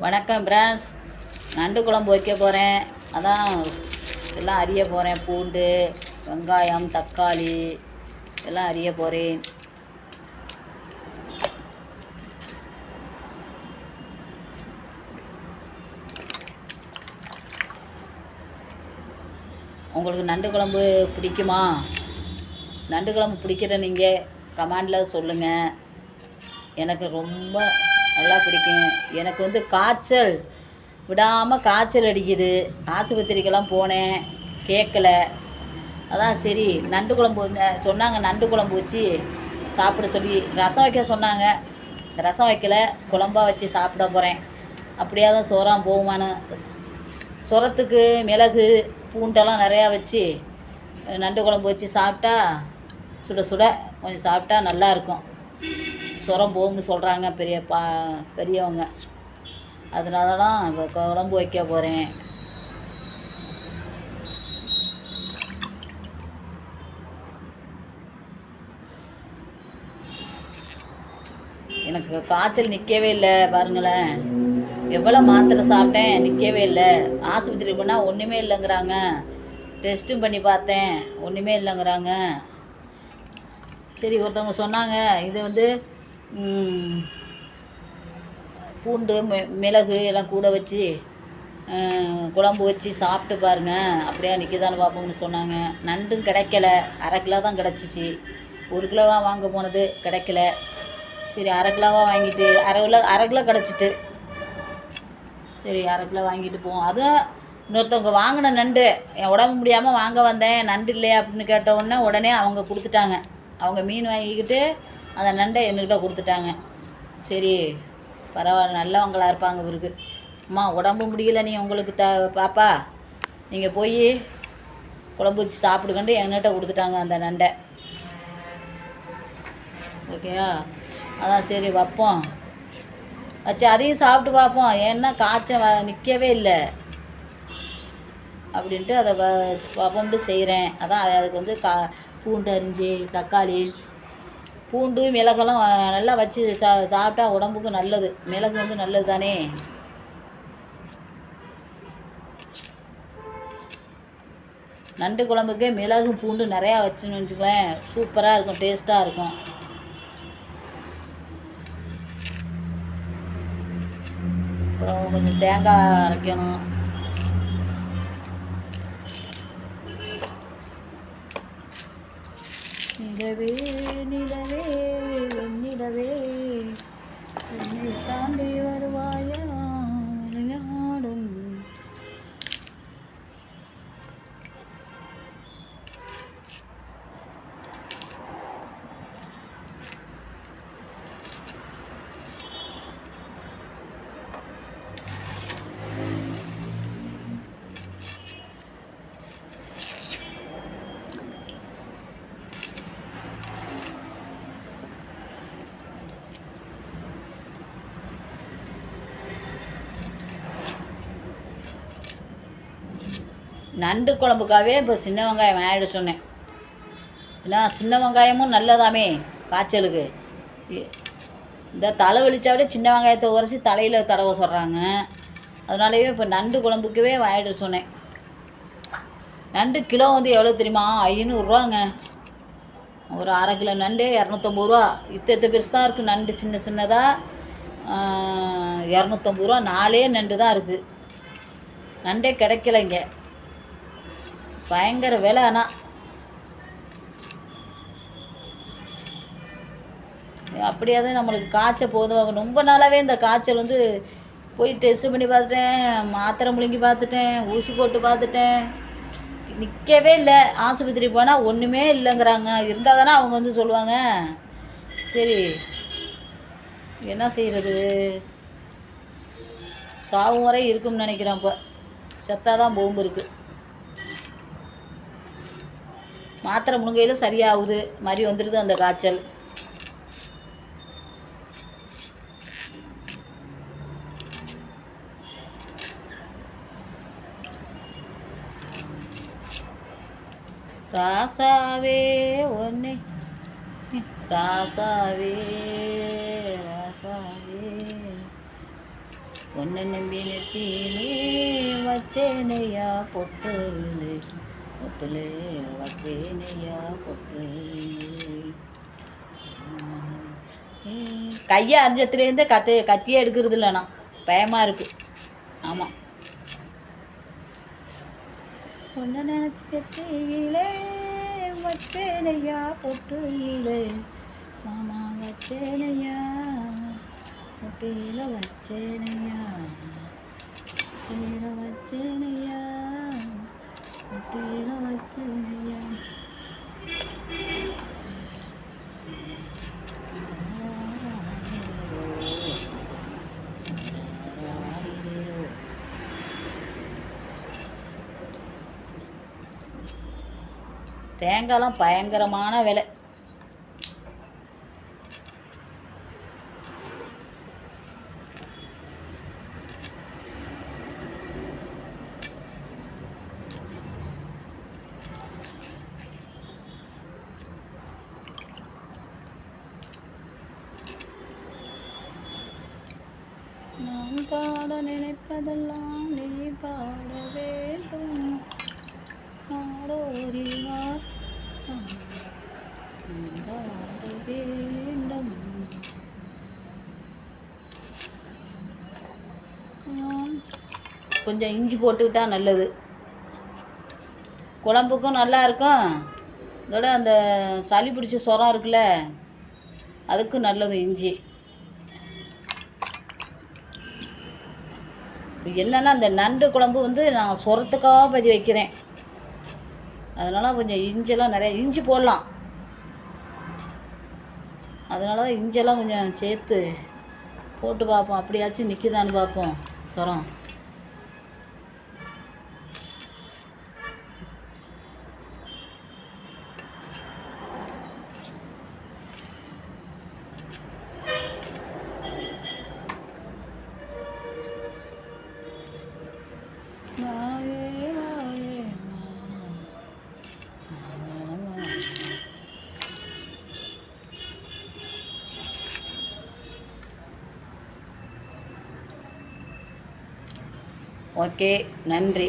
வணக்கம் பிரான்ஸ். நண்டு குழம்பு வைக்க போகிறேன். அதான் எல்லாம் அரிய போகிறேன். பூண்டு, வெங்காயம், தக்காளி எல்லாம் அரிய போகிறேன். உங்களுக்கு நண்டு குழம்பு பிடிக்குமா? நண்டு குழம்பு பிடிக்கிற நீங்கள் கமெண்டில் சொல்லுங்கள். எனக்கு ரொம்ப நல்லா பிடிக்கும். எனக்கு காய்ச்சல் விடாமல் காய்ச்சல் அடிக்குது. ஆஸ்பத்திரிக்கெல்லாம் போனேன், கேட்கல. அதான் சரி நண்டு குழம்பு சொன்னாங்க, நண்டு குழம்பு வச்சு சாப்பிட சொல்லி. ரசம் வைக்க சொன்னாங்க, ரசம் வைக்கலை, குழம்பா வச்சு சாப்பிட போகிறேன். அப்படியே தான் சோறாக போகுமான்னு. சொரத்துக்கு மிளகு பூண்டெல்லாம் நிறையா வச்சு நண்டு குழம்பு வச்சு சாப்பிட்டா சுட சுட கொஞ்சம் சாப்பிட்டா நல்லாயிருக்கும். சுரம் போகும்னு சொல்கிறாங்க பெரியவங்க. அதனால தான் இப்போ குழம்பு வைக்க போகிறேன். எனக்கு காய்ச்சல் நிற்கவே இல்லை பாருங்களேன். எவ்வளோ மாத்திரை சாப்பிட்டேன், நிற்கவே இல்லை. ஆஸ்பத்திரி போனால் ஒன்றுமே இல்லைங்கிறாங்க. டெஸ்ட்டும் பண்ணி பார்த்தேன், ஒன்றுமே இல்லைங்கிறாங்க. சரி ஒருத்தவங்க சொன்னாங்க, இது பூண்டு மிளகு எல்லாம் கூட வச்சு குழம்பு வச்சு சாப்பிட்டு பாருங்க, அப்படியே நிற்கிதான்னு பார்ப்போம்னு சொன்னாங்க. நண்டும் கிடைக்கல, 1/2 கிலோ தான் கிடச்சிச்சு. 1 கிலோவாக வாங்க போனது கிடைக்கல. சரி 1/2 கிலோவாக வாங்கிட்டு 1/2 கிலோ கிடச்சிட்டு, சரி 1/2 கிலோ வாங்கிட்டு போவோம். அதுவும் இன்னொருத்தவங்க வாங்கின நண்டு, என் உடம்பு முடியாமல் வாங்க வந்தேன், நண்டு இல்லையா அப்படின்னு கேட்ட உடனே அவங்க கொடுத்துட்டாங்க. அவங்க மீன் வாங்கிக்கிட்டு அந்த நண்டை என்கிட்ட கொடுத்துட்டாங்க. சரி பரவாயில்ல, நல்லவங்களாக இருப்பாங்க இவருக்கு. அம்மா உடம்பு முடியல, நீ உங்களுக்கு பாப்பா நீங்கள் போய் குழம்பு வச்சு சாப்பிடுக்கண்டு என்கிட்ட கொடுத்துட்டாங்க அந்த நண்டை. ஓகேயா? அதான் சரி வைப்போம் வச்சு அதையும் சாப்பிட்டு பார்ப்போம். ஏன்னா காய்ச்சல் நிற்கவே இல்லை அப்படின்ட்டு அதை பார்ப்போம்ட்டு செய்கிறேன். அதான் அதுக்கு பூண்டு அரிஞ்சு, தக்காளி, பூண்டு மிளகெல்லாம் நல்லா வச்சு சாப்பிட்டா உடம்புக்கு நல்லது. மிளகு நல்லது தானே. நண்டு குழம்புக்கு மிளகு பூண்டு நிறையா வச்சுன்னு வச்சுக்கலேன், சூப்பராக இருக்கும், டேஸ்ட்டாக இருக்கும். அப்புறம் கொஞ்சம் தேங்காய் அரைக்கணும். நிலவே நிலவே வெண்ணிலவே என்னை தாண்டி வருவாயா விளையாடும். நண்டு குழம்புக்காகவே இப்போ சின்ன வெங்காயம் ஆகிட சொன்னேன். ஏன்னா சின்ன வெங்காயமும் நல்லதாமே காய்ச்சலுக்கு. இந்த தலை வலிச்சா விட சின்ன வெங்காயத்தை உரைச்சி தலையில் தடவை சொல்கிறாங்க. அதனாலேயே இப்போ நண்டு குழம்புக்கவே வாங்கிட சொன்னேன். நண்டு கிலோ எவ்வளோ தெரியுமா? 500 ரூபாங்க. ஒரு 1/2 கிலோ நண்டு 250 ரூபா. இத்த பெருசு தான் இருக்குது நண்டு, சின்ன சின்னதாக 250 ரூபா. 4 நண்டு தான் இருக்குது. நண்டே கிடைக்கல இங்கே, பயங்கர விலை. ஆனால் அப்படியே தான் நம்மளுக்கு காய்ச்சல் போதும். ரொம்ப நாளாகவே இந்த காய்ச்சல் போய் டெஸ்ட் பண்ணி பார்த்துட்டேன், மாத்திரை முழுங்கி பார்த்துட்டேன், ஊசி போட்டு பார்த்துட்டேன், நிற்கவே இல்லை. ஆஸ்பத்திரி போனால் ஒன்றுமே இல்லைங்கிறாங்க. இருந்தால் தானே அவங்க சொல்லுவாங்க. சரி என்ன செய்கிறது, சாவும் வரை இருக்கும்னு நினைக்கிறேன். இப்போ செத்தாதான் போம்பு இருக்குது. மாத்திரை முழுங்கையில் சரியாகுது மாதிரி வந்துடுது அந்த காய்ச்சல். ராசாவே ஒன்னே ராசாவே ராசாவே ஒன்ன நம்பி நெத்தியிலே வச்சேனையா பொட்டுலே பொட்டுலே வச்சேனையா பொட்டுலே. கையை அரிஞ்சத்துலேருந்து கத்தியே எடுக்கிறது இல்லைண்ணா, பயமாக இருக்குது. ஆமாம். ஒன்ன நினச்சி நெத்தியிலே வச்சேனையா பொட்டுலே மாமா வச்சேனையா பொட்டியில் வச்சேனையா பொட்டியில் வச்சேனையா பொட்டியில் வச்சேனையா. தேங்காய்லாம் பயங்கரமான விலை. நான் பாட நினைப்பதெல்லாம் நீ பாட வேண்டும். நாடோடினார் பாட வேண்டும். கொஞ்சம் இஞ்சி போட்டுக்கிட்டா நல்லது, குழம்புக்கும் நல்லா இருக்கும். இதோட அந்த சளி பிடிச்ச சொரம் இருக்குல்ல, அதுக்கும் நல்லது இஞ்சி. என்னென்னா அந்த நண்டு குழம்பு வந்து நான் சொரத்துக்காக பதி வைக்கிறேன். அதனால் கொஞ்சம் இஞ்செல்லாம் நிறைய இஞ்சி போடலாம். அதனால தான் இஞ்செல்லாம் கொஞ்சம் சேர்த்து போட்டு பார்ப்போம், அப்படியாச்சும் நிற்கிதான்னு பார்ப்போம் சொரம். ஓகே, நன்றி.